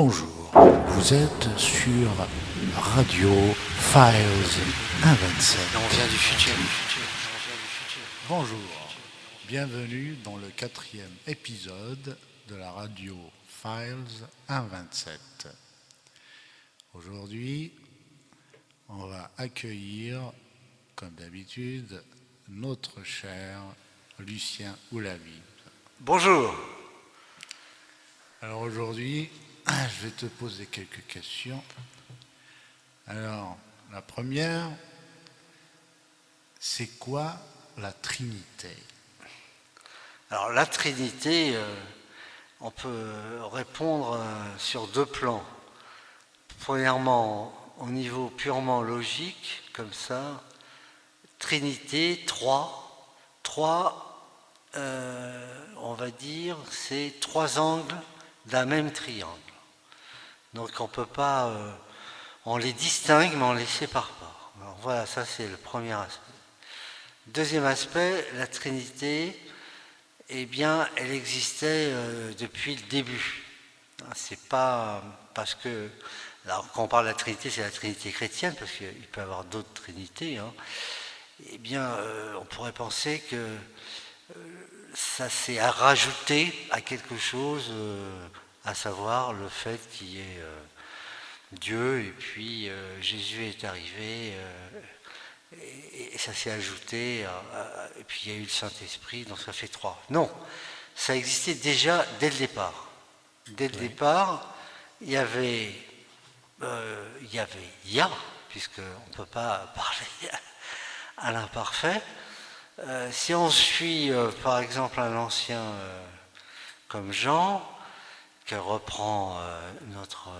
Bonjour, vous êtes sur Radio Files 127. On vient du futur. Bonjour, bienvenue dans le 4e épisode de la Radio Files 127. Aujourd'hui, on va accueillir, comme d'habitude, notre cher Lucien Oulavi. Bonjour. Alors aujourd'hui, je vais te poser quelques questions. Alors, la première, c'est quoi la Trinité? Alors la Trinité, on peut répondre sur deux plans. Premièrement, au niveau purement logique, comme ça, Trinité, trois, on va dire, c'est trois angles d'un même triangle. Donc on ne peut pas, on les distingue, mais on les sépare pas. Alors voilà, ça c'est le premier aspect. Deuxième aspect, la Trinité, eh bien, elle existait depuis le début. C'est pas parce que, alors quand on parle de la Trinité, c'est la Trinité chrétienne, parce qu'il peut y avoir d'autres Trinités. Eh bien, on pourrait penser que ça s'est rajouté à quelque chose, à savoir le fait qu'il y ait Dieu, et puis Jésus est arrivé, et ça s'est ajouté, et puis il y a eu le Saint-Esprit, donc ça fait trois. Non, ça existait déjà dès le départ. Dès le départ, il y avait Yah, puisqu'on ne peut pas parler à l'imparfait. Si on suit par exemple un ancien comme Jean, que reprend notre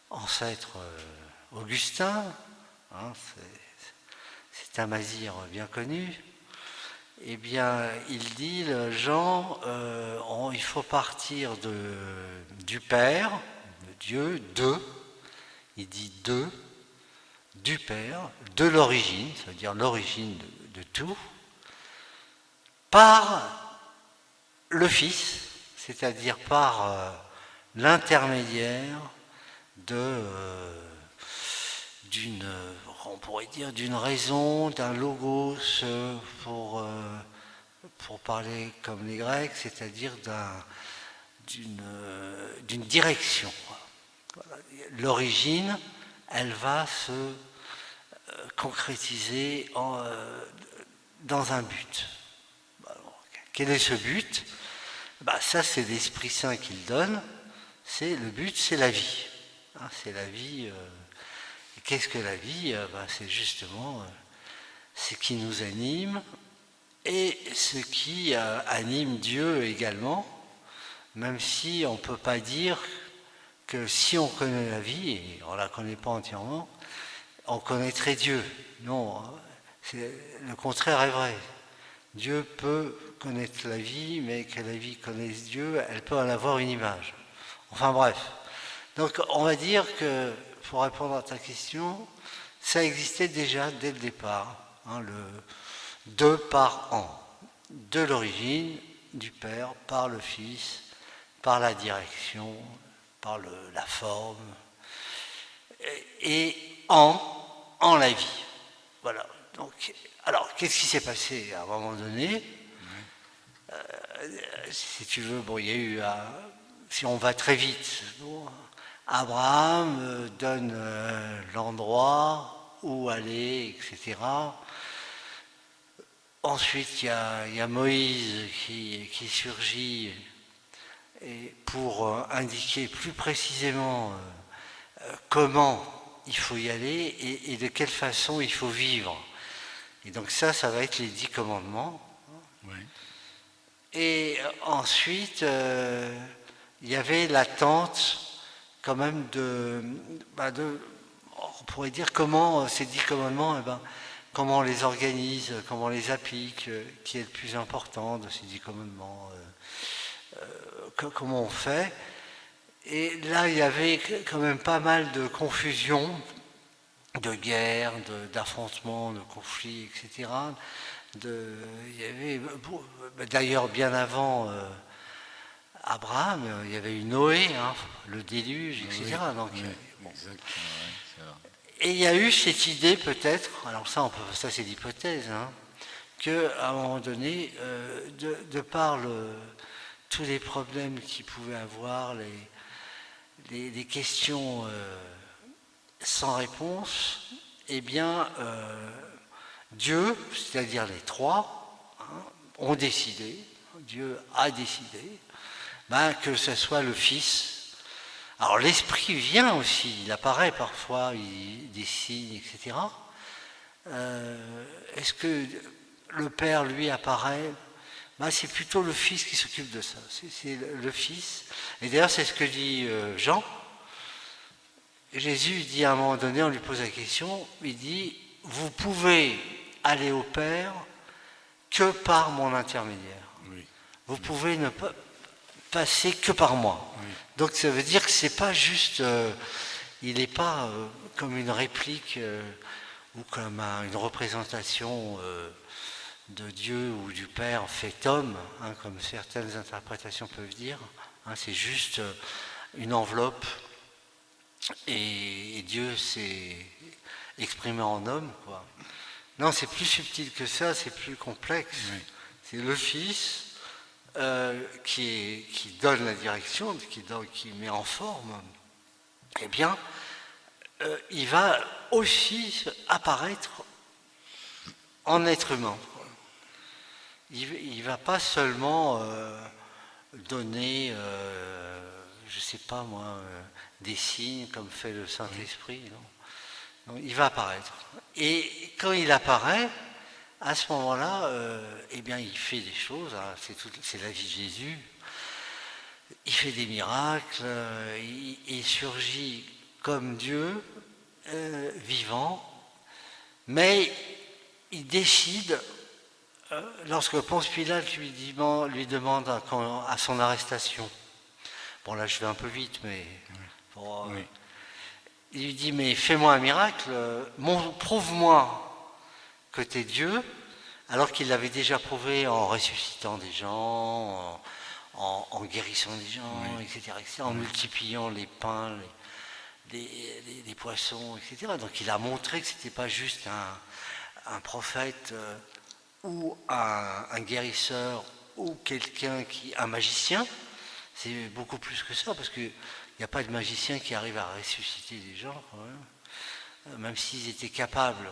ancêtre Augustin, c'est un mazir bien connu, eh bien il dit, Jean, il faut partir du Père, de Dieu, il dit du Père, de l'origine, ça veut dire l'origine de tout, par le Fils, c'est-à-dire par l'intermédiaire on pourrait dire d'une raison, d'un logos, pour parler comme les Grecs, c'est-à-dire d'une direction. Voilà. L'origine, elle va se concrétiser dans un but. Alors, quel est ce but? Ça, c'est l'Esprit Saint qui le donne. Le but, c'est la vie. C'est la vie. Et qu'est-ce que la vie? C'est justement ce qui nous anime et ce qui anime Dieu également, même si on ne peut pas dire que si on connaît la vie, et on ne la connaît pas entièrement, on connaîtrait Dieu. Non, le contraire est vrai. Dieu peut connaître la vie, mais que la vie connaisse Dieu, elle peut en avoir une image. Enfin bref. Donc on va dire que, pour répondre à ta question, ça existait déjà dès le départ, le 2 par an, de l'origine du Père, par le Fils, par la direction, par la forme, et en la vie. Voilà. Donc, alors, qu'est-ce qui s'est passé à un moment donné? Si tu veux, il y a eu, si on va très vite, Abraham donne l'endroit où aller, etc. Ensuite, il y a Moïse qui surgit pour indiquer plus précisément comment il faut y aller et de quelle façon il faut vivre. Et donc ça va être les 10 commandements. Oui. Et ensuite, il y avait l'attente quand même on pourrait dire comment ces 10 commandements, comment on les organise, comment on les applique, qui est le plus important de ces 10 commandements, comment on fait. Et là, il y avait quand même pas mal de confusion, de guerre, d'affrontements, de conflits, etc. Il y avait, d'ailleurs, bien avant Abraham, il y avait eu Noé, hein, le déluge, etc. Oui, Donc, oui, exactement, oui, c'est vrai. et il y a eu cette idée peut-être, alors ça c'est l'hypothèse, hein, qu'à un moment donné, de par tous les problèmes qu'il pouvait avoir, les questions sans réponse, eh bien, Dieu, c'est-à-dire les trois, hein, ont décidé, Dieu a décidé, que ce soit le Fils. Alors l'Esprit vient aussi, il apparaît parfois, il dessine, etc. Est-ce que le Père, lui, apparaît? C'est plutôt le Fils qui s'occupe de ça. C'est le Fils. Et d'ailleurs, c'est ce que dit Jean. Jésus dit à un moment donné, on lui pose la question, il dit, vous pouvez aller au Père que par mon intermédiaire. Oui. Vous pouvez ne pas passer que par moi. Oui. Donc ça veut dire que c'est pas juste, il n'est pas comme une réplique ou comme une représentation de Dieu ou du Père fait homme, hein, comme certaines interprétations peuvent dire. Hein, c'est juste une enveloppe et Dieu s'est exprimé en homme, quoi. Non, c'est plus subtil que ça, c'est plus complexe. Oui. C'est le Fils qui donne la direction, qui met en forme. Eh bien, il va aussi apparaître en être humain. Il ne va pas seulement donner, je ne sais pas moi, des signes comme fait le Saint-Esprit. Non. Donc, il va apparaître. Et quand il apparaît, à ce moment-là, eh bien, il fait des choses. Hein, c'est la vie de Jésus. Il fait des miracles. Il surgit comme Dieu, vivant. Mais il décide, lorsque Ponce Pilate lui demande à son arrestation. Bon, là, je vais un peu vite, mais... Oui. Il lui dit, mais fais-moi un miracle, prouve-moi que tu es Dieu, alors qu'il l'avait déjà prouvé en ressuscitant des gens, en guérissant des gens, Oui. etc., en multipliant les pains, les poissons, etc. Donc il a montré que ce n'était pas juste un prophète ou un guérisseur ou un magicien, c'est beaucoup plus que ça, parce qu'il n'y a pas de magicien qui arrive à ressusciter des gens, quand même s'ils étaient capables,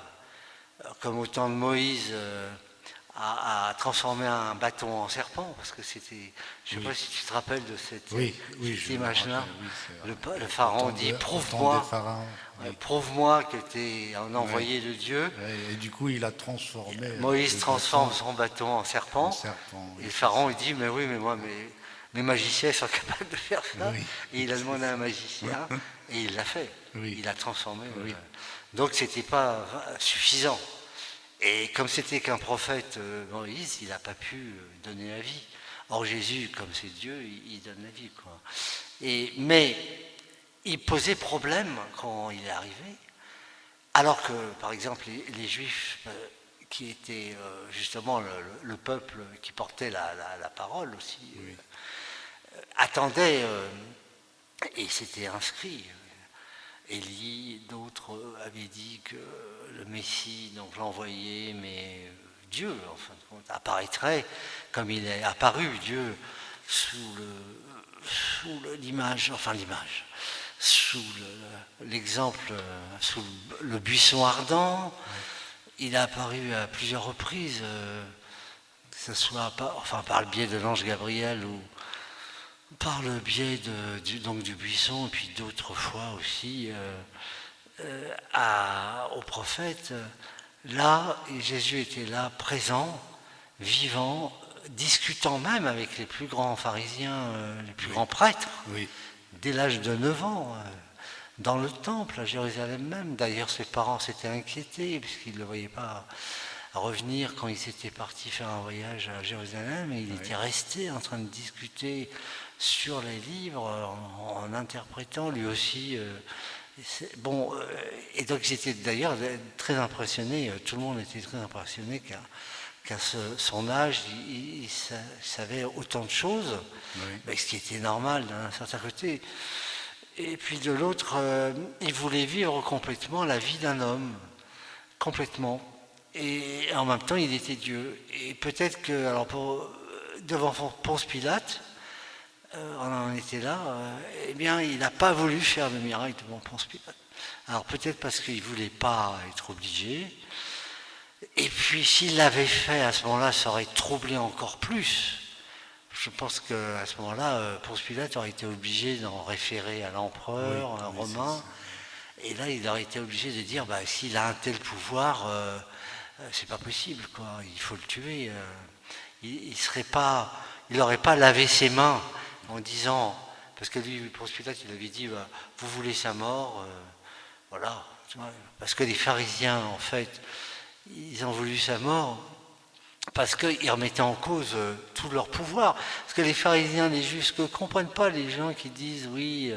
comme au temps de Moïse, à transformer un bâton en serpent, parce que c'était, je ne sais pas si tu te rappelles de cette image-là. Le pharaon dit, prouve-moi que tu es un envoyé de Dieu. Et du coup, il a transformé. Moïse transforme son bâton en serpent. Et le pharaon, il dit, mais oui, mais moi, mes magiciens sont capables de faire ça. Oui. Et il a demandé à un magicien, et il l'a fait. Oui. Il a transformé. Oui. Donc, ce n'était pas suffisant. Et comme c'était qu'un prophète, Moïse, il n'a pas pu donner la vie. Or, Jésus, comme c'est Dieu, il donne la vie, quoi. Mais il posait problème quand il est arrivé, alors que, par exemple, les Juifs, qui étaient justement le peuple qui portait la parole aussi, attendaient, et c'était inscrit. Élie, d'autres avaient dit que le Messie, donc l'envoyé, mais Dieu, en fin de compte, apparaîtrait comme il est apparu, Dieu, sous l'exemple, sous le buisson ardent. Il a apparu à plusieurs reprises, que ce soit par le biais de l'ange Gabriel ou par le biais du buisson, et puis d'autres fois aussi au prophète. Là, Jésus était là, présent, vivant, discutant même avec les plus grands pharisiens, les plus grands prêtres, dès l'âge de 9 ans, dans le temple, à Jérusalem même. D'ailleurs, ses parents s'étaient inquiétés, puisqu'ils ne le voyaient pas revenir quand ils étaient partis faire un voyage à Jérusalem, et il était resté en train de discuter sur les livres, en interprétant lui aussi. Et donc j'étais d'ailleurs très impressionné, tout le monde était très impressionné qu'à son âge, il savait autant de choses, mais ce qui était normal d'un certain côté. Et puis de l'autre, il voulait vivre complètement la vie d'un homme, complètement. Et en même temps, il était Dieu. Et peut-être que, alors devant Ponce Pilate, on en était là, eh bien, il n'a pas voulu faire de miracle devant Ponce Pilate. Alors peut-être parce qu'il ne voulait pas être obligé. Et puis s'il l'avait fait, à ce moment-là, ça aurait troublé encore plus. Je pense qu'à ce moment-là, Ponce Pilate aurait été obligé d'en référer à l'empereur romain. Et là, il aurait été obligé de dire, s'il a un tel pouvoir, c'est pas possible, quoi. Il faut le tuer. Il n'aurait pas lavé ses mains en disant, parce que lui, Ponce Pilate, il avait dit, vous voulez sa mort, voilà. Parce que les pharisiens, en fait, ils ont voulu sa mort parce qu'ils remettaient en cause tout leur pouvoir. Parce que les pharisiens, les juifs, ne comprennent pas les gens qui disent, oui,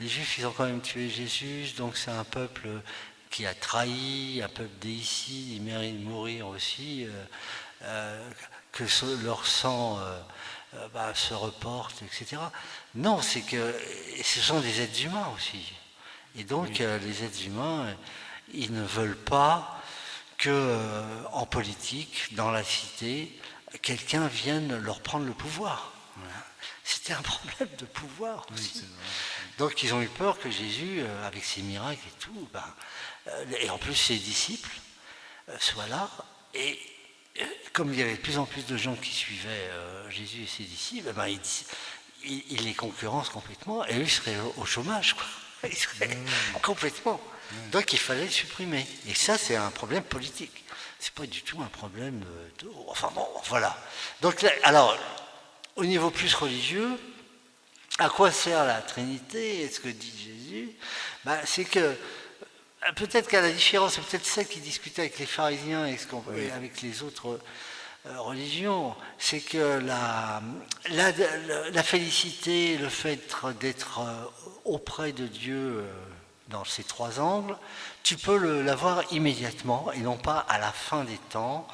les juifs, ils ont quand même tué Jésus, donc c'est un peuple qui a trahi, un peuple déicide, il mérite de mourir aussi, que leur sang se reporte, etc. Non, c'est que ce sont des êtres humains aussi. Et donc, les êtres humains, ils ne veulent pas qu'en politique, dans la cité, quelqu'un vienne leur prendre le pouvoir. C'était un problème de pouvoir aussi. Donc ils ont eu peur que Jésus, avec ses miracles et tout, et en plus ses disciples, soient là. Et comme il y avait de plus en plus de gens qui suivaient Jésus et ses disciples, il les concurrence complètement, et eux, ils seraient au chômage, quoi. Ils seraient complètement. Donc il fallait le supprimer. Et ça, c'est un problème politique. C'est pas du tout un problème de... Enfin bon, voilà. Donc là, alors, au niveau plus religieux, à quoi sert la Trinité? Et ce que dit Jésus, c'est que peut-être qu'à la différence, c'est peut-être celle qui discutait avec les pharisiens et avec les autres religions, c'est que la félicité, le fait d'être auprès de Dieu dans ces trois angles, tu peux l'avoir immédiatement et non pas à la fin des temps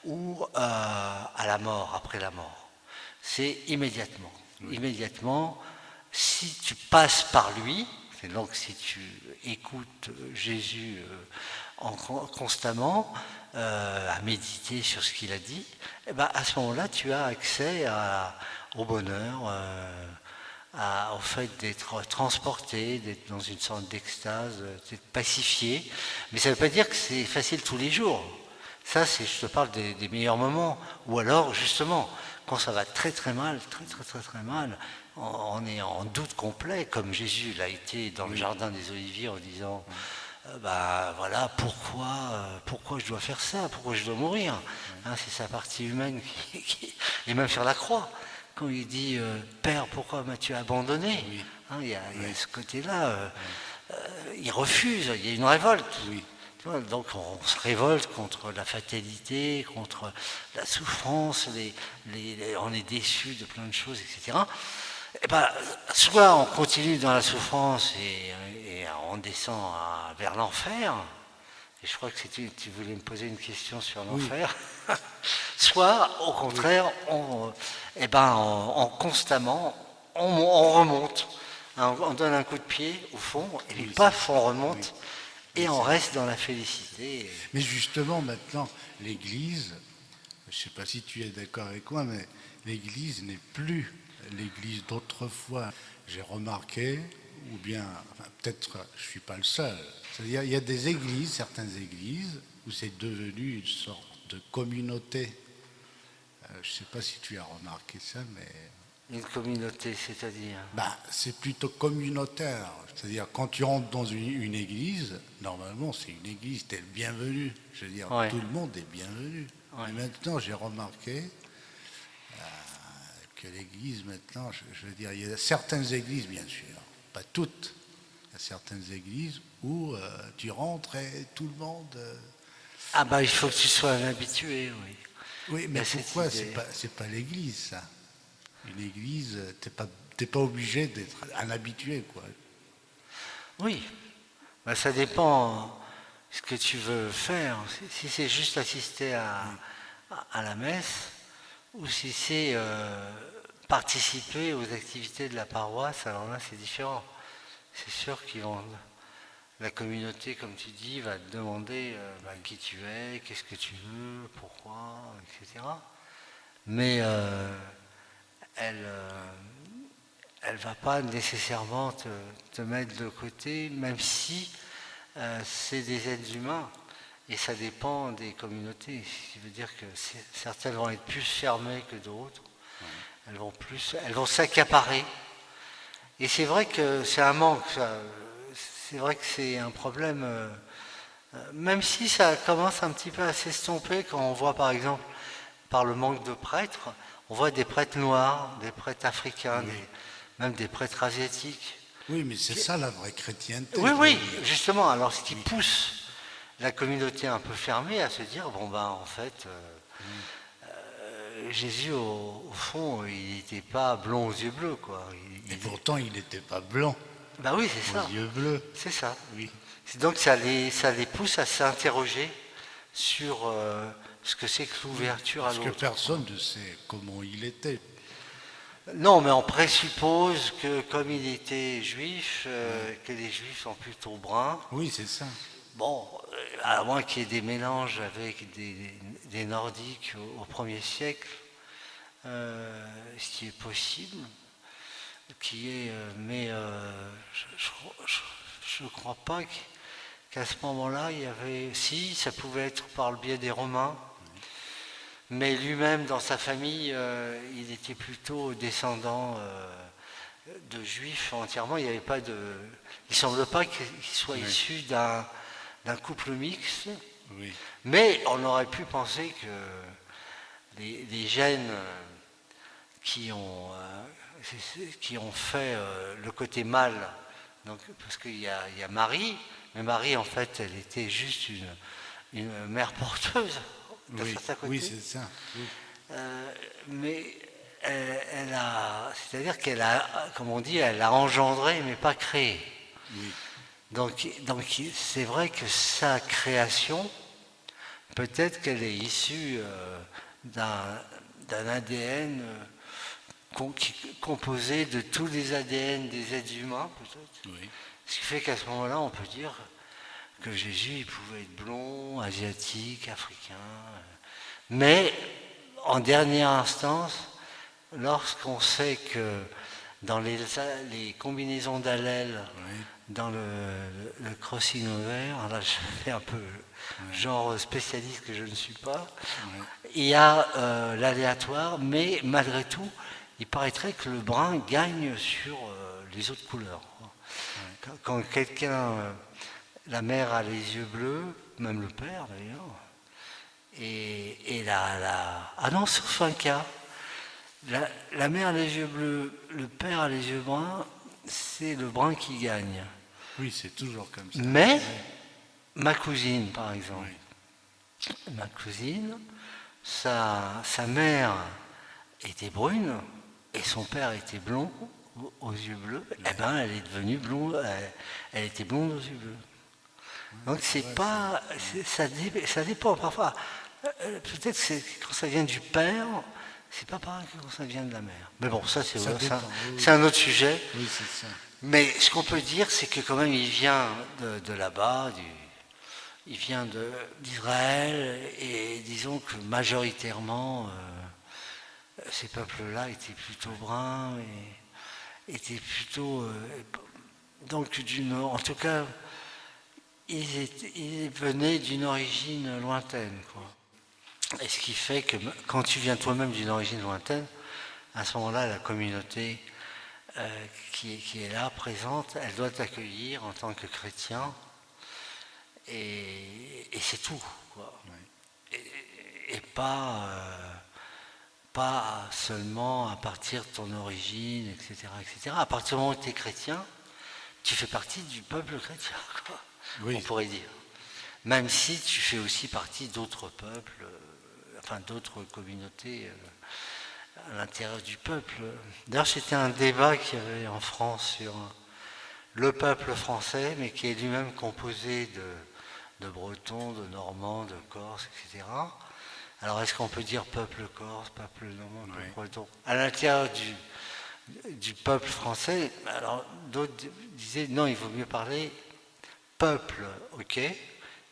ou à la mort, après la mort. C'est immédiatement. Immédiatement, si tu passes par lui, et donc si tu écoutes Jésus constamment, à méditer sur ce qu'il a dit, à ce moment-là, tu as accès au bonheur, au fait d'être transporté, d'être dans une sorte d'extase, d'être pacifié. Mais ça ne veut pas dire que c'est facile tous les jours. Ça, je te parle des meilleurs moments. Ou alors, justement, quand ça va très très mal, très mal, on est en doute complet, comme Jésus l'a été dans le jardin des Oliviers en disant voilà, pourquoi je dois faire ça, pourquoi je dois mourir, c'est sa partie humaine et même sur la croix, quand il dit Père, pourquoi m'as-tu abandonné, il y a ce côté-là, il refuse, il y a une révolte. Donc on se révolte contre la fatalité, contre la souffrance, on est déçu de plein de choses, etc. Soit on continue dans la souffrance et on descend vers l'enfer, et je crois que tu voulais me poser une question sur l'enfer, soit au contraire, on constamment, on remonte, on donne un coup de pied au fond, et puis paf, on remonte, et on reste dans la félicité. Mais justement, maintenant, l'Église, je ne sais pas si tu es d'accord avec moi, mais l'Église n'est plus l'Église d'autrefois. J'ai remarqué, ou bien, peut-être je ne suis pas le seul, c'est-à-dire il y a des églises, certaines églises, où c'est devenu une sorte de communauté. Je ne sais pas si tu as remarqué ça, mais... Une communauté, c'est-à-dire c'est plutôt communautaire. C'est-à-dire, quand tu rentres dans une église, normalement, c'est une église, tu es le bienvenu. Je veux dire, tout le monde est bienvenu. Mais maintenant, j'ai remarqué que l'église, maintenant, je veux dire, il y a certaines églises, bien sûr, pas toutes. Il y a certaines églises où tu rentres et tout le monde... il faut que tu sois un habitué, oui. Oui, mais pourquoi c'est pas l'église, ça? Une église, t'es pas obligé d'être un habitué, quoi. Oui, ça dépend ce que tu veux faire. Si c'est juste assister à à la messe, ou si c'est participer aux activités de la paroisse, alors là c'est différent. C'est sûr qu'ils vont... La communauté, comme tu dis, va te demander qui tu es, qu'est-ce que tu veux, pourquoi, etc. Mais elle ne va pas nécessairement te mettre de côté, même si c'est des êtres humains. Et ça dépend des communautés. Ce qui veut dire que certaines vont être plus fermées que d'autres. Elles vont s'accaparer. Et c'est vrai que c'est un manque. C'est vrai que c'est un problème. Même si ça commence un petit peu à s'estomper quand on voit par exemple, par le manque de prêtres, on voit des prêtres noirs, des prêtres africains, même des prêtres asiatiques. Oui, mais c'est ça la vraie chrétienté. Oui, oui, justement. Alors ce qui pousse la communauté un peu fermée à se dire, bon ben en fait, Jésus au fond, il n'était pas blond aux yeux bleus, quoi. Et pourtant, il n'était pas blanc. Ben oui, c'est ça. Aux yeux bleus. C'est ça. Oui. Donc ça les pousse à s'interroger sur ce que c'est que l'ouverture à l'autre. Parce que personne ne sait comment il était. Non, mais on présuppose que comme il était juif, que les juifs sont plutôt bruns. Oui, c'est ça. Bon, à moins qu'il y ait des mélanges avec des Nordiques au 1er siècle, ce qui est possible, mais je ne crois pas qu'à ce moment-là, il y avait... Si, ça pouvait être par le biais des Romains, mais lui-même, dans sa famille, il était plutôt descendant de juifs entièrement. Il n'y avait pas de... Il ne semble pas qu'il soit issu d'un couple mixte, mais on aurait pu penser que les gènes qui ont fait le côté mâle, donc, parce qu'il y a Marie, mais Marie en fait elle était juste une mère porteuse. Oui, c'est ça. Oui. Mais c'est-à-dire qu'elle a, comme on dit, elle a engendré mais pas créé. Oui. Donc c'est vrai que sa création, peut-être qu'elle est issue d'un ADN composé de tous les ADN des êtres humains, peut-être. Oui. Ce qui fait qu'à ce moment-là, on peut dire que Jésus il pouvait être blond, asiatique, africain. Mais en dernière instance, lorsqu'on sait que dans les combinaisons d'allèles, dans le crossing over, là je fais un peu genre spécialiste que je ne suis pas, il y a l'aléatoire, mais malgré tout, il paraîtrait que le brun gagne sur les autres couleurs. Quand quelqu'un, la mère a les yeux bleus, même le père d'ailleurs, ah non, sauf un cas, la mère a les yeux bleus, le père a les yeux bruns, c'est le brun qui gagne. Oui, c'est toujours comme ça. Mais ma cousine, par exemple, ma cousine, sa mère était brune et son père était blond aux yeux bleus. Eh ben, elle est devenue blonde. Elle était blonde aux yeux bleus. Donc c'est pas, ça dépend parfois. Peut-être que quand ça vient du père, c'est pas pareil que quand ça vient de la mère. Mais bon, ça c'est un autre sujet. Oui, c'est ça. Mais ce qu'on peut dire, c'est que quand même il vient de là-bas, il vient d'Israël, et disons que majoritairement, ces peuples-là étaient plutôt bruns, et étaient plutôt... donc, en tout cas, ils venaient d'une origine lointaine, quoi. Et ce qui fait que quand tu viens toi-même d'une origine lointaine, à ce moment-là, la communauté qui est là, présente, elle doit t'accueillir en tant que chrétien, et c'est tout, quoi. Et pas seulement à partir de ton origine, etc., etc. À partir du moment où tu es chrétien, tu fais partie du peuple chrétien, quoi, on pourrait dire. Même si tu fais aussi partie d'autres peuples, enfin d'autres communautés à l'intérieur du peuple. D'ailleurs, c'était un débat qu'il y avait en France sur le peuple français, mais qui est lui-même composé de Bretons, de Normands, de Corses, etc., Alors est-ce qu'on peut dire peuple corse, peuple normand, Oui. quoi donc à l'intérieur du peuple français, alors d'autres disaient non, il vaut mieux parler peuple, ok,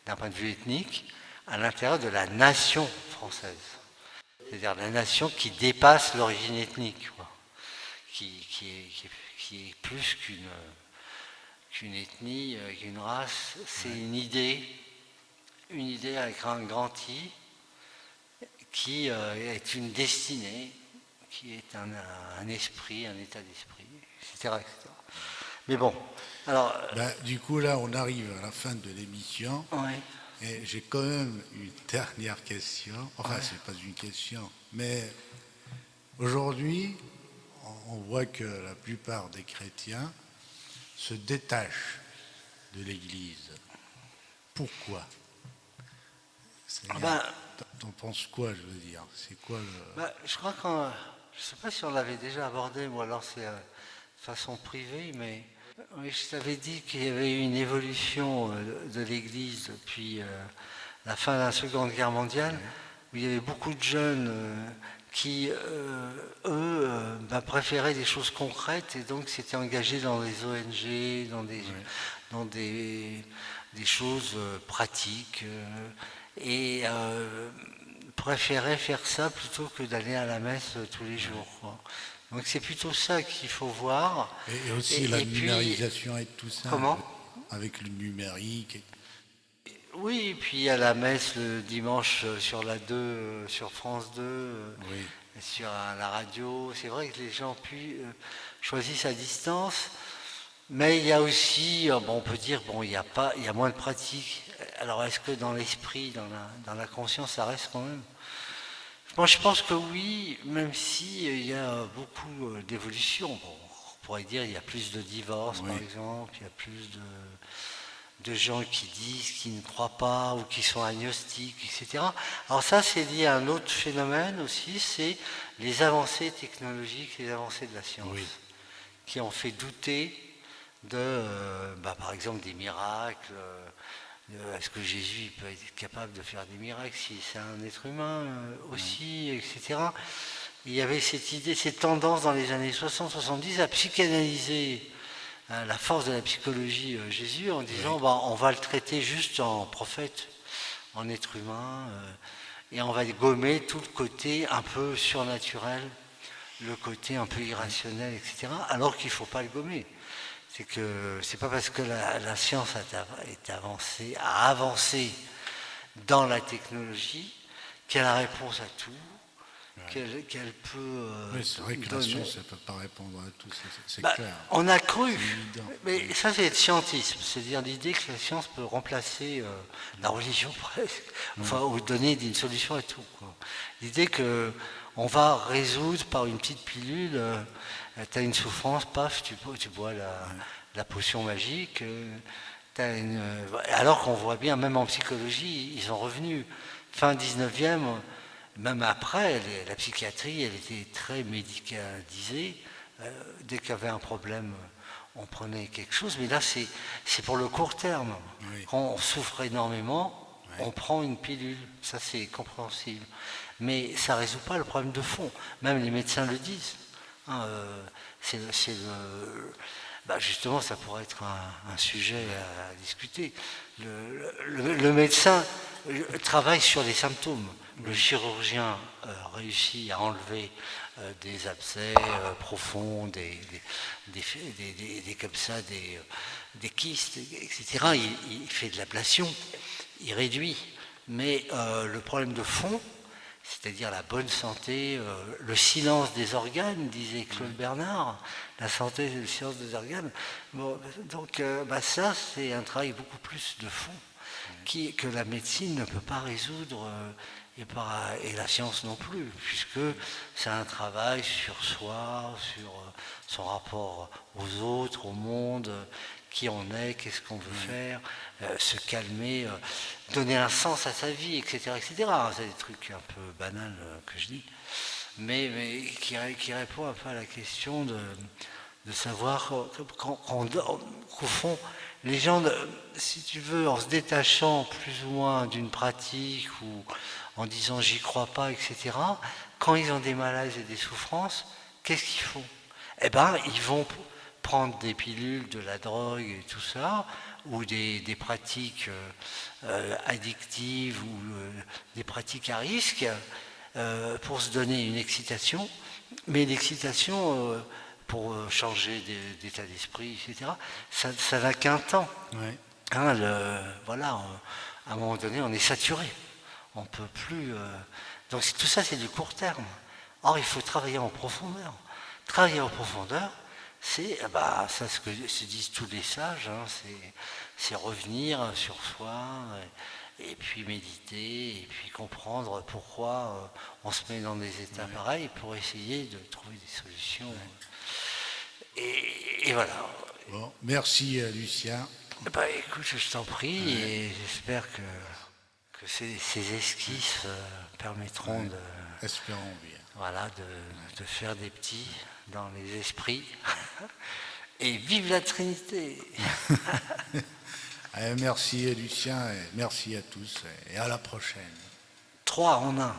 d'un point de vue ethnique, à l'intérieur de la nation française. C'est-à-dire la nation qui dépasse l'origine ethnique, quoi. Qui est plus qu'une ethnie, qu'une race. C'est une idée avec un grand I, qui est une destinée, qui est un esprit, un état d'esprit, etc., etc. Mais bon, alors... Du coup, là, on arrive à la fin de l'émission. Ouais. Et j'ai quand même une dernière question. Enfin, c'est pas une question. Mais aujourd'hui, on voit que la plupart des chrétiens se détachent de l'Église. Pourquoi? T'en penses quoi, je veux dire? C'est quoi le... Je crois je ne sais pas si on l'avait déjà abordé, ou alors c'est de façon privée, mais oui, je t'avais dit qu'il y avait eu une évolution de l'Église depuis la fin de la Seconde Guerre mondiale, où il y avait beaucoup de jeunes qui, eux, préféraient des choses concrètes et donc s'étaient engagés dans des ONG, dans des choses pratiques, et préféraient faire ça plutôt que d'aller à la messe tous les jours, quoi. Donc c'est plutôt ça qu'il faut voir. Et aussi la numérisation et tout ça. Comment? Avec le numérique. Oui, et puis il y a la messe le dimanche sur la 2, sur France 2, Oui. sur la radio. C'est vrai que les gens choisissent à distance, mais il y a aussi, on peut dire, il y a moins de pratique. Alors est-ce que dans l'esprit, dans la conscience, ça reste quand même? Moi, je pense que oui, même si il y a beaucoup d'évolution. Bon, on pourrait dire il y a plus de divorces, par exemple, il y a plus de gens qui disent qu'ils ne croient pas ou qui sont agnostiques, etc. Alors ça, c'est lié à un autre phénomène aussi, c'est les avancées technologiques, les avancées de la science, qui ont fait douter par exemple, des miracles. Est-ce que Jésus peut être capable de faire des miracles si c'est un être humain aussi, etc. Il y avait cette idée, cette tendance dans les années 60-70 à psychanalyser la force de la psychologie Jésus en disant on va le traiter juste en prophète, en être humain, et on va gommer tout le côté un peu surnaturel, le côté un peu irrationnel, etc. Alors qu'il ne faut pas le gommer. C'est que c'est pas parce que la science a avancé dans la technologie qu'elle a réponse à tout, qu'elle peut. Oui, c'est vrai que la science ne peut pas répondre à tout, c'est clair. On a cru, mais ça c'est le scientisme, c'est-à-dire l'idée que la science peut remplacer la religion presque, ou donner une solution à tout, quoi. L'idée que on va résoudre par une petite pilule, tu as une souffrance, paf, tu bois la potion magique. Alors qu'on voit bien, même en psychologie, ils sont revenus. Fin 19e, même après, la psychiatrie, elle était très médicalisée. Dès qu'il y avait un problème, on prenait quelque chose. Mais là, c'est pour le court terme. Quand on souffre énormément, on prend une pilule. Ça, c'est compréhensible. Mais ça ne résout pas le problème de fond. Même les médecins le disent. Justement, ça pourrait être un sujet à discuter. Le médecin travaille sur les symptômes. Le chirurgien réussit à enlever des abcès profonds, comme ça, des kystes, etc. Il fait de l'ablation, il réduit. Mais le problème de fond, c'est-à-dire la bonne santé, le silence des organes, disait Claude Bernard, la santé et le silence des organes. Donc ça, c'est un travail beaucoup plus de fond que la médecine ne peut pas résoudre et la science non plus, puisque c'est un travail sur soi, sur son rapport aux autres, au monde, qui on est, qu'est-ce qu'on veut faire, se calmer, donner un sens à sa vie, etc. etc. C'est des trucs un peu banals que je dis, mais qui répond un peu à la question de savoir qu'au fond, les gens, si tu veux, en se détachant plus ou moins d'une pratique ou en disant j'y crois pas, etc., quand ils ont des malaises et des souffrances, qu'est-ce qu'ils font? Eh bien, ils vont prendre des pilules, de la drogue et tout ça, ou des pratiques addictives ou des pratiques à risque pour se donner une excitation, mais l'excitation pour changer d'état d'esprit, etc., ça n'a qu'un temps. Ouais. Hein, voilà, à un moment donné, on est saturé. On ne peut plus. Donc tout ça, c'est du court terme. Or, il faut travailler en profondeur. Travailler en profondeur, c'est, ça, ce que se disent tous les sages, hein, c'est revenir sur soi, et puis méditer, et puis comprendre pourquoi on se met dans des états pareils pour essayer de trouver des solutions. Et voilà. Bon, merci Lucien. Écoute, je t'en prie, et j'espère que ces esquisses permettront Espérons bien. voilà, de faire des petits dans les esprits. Et vive la Trinité. Merci Lucien, et merci à tous, et à la prochaine. 3 en 1.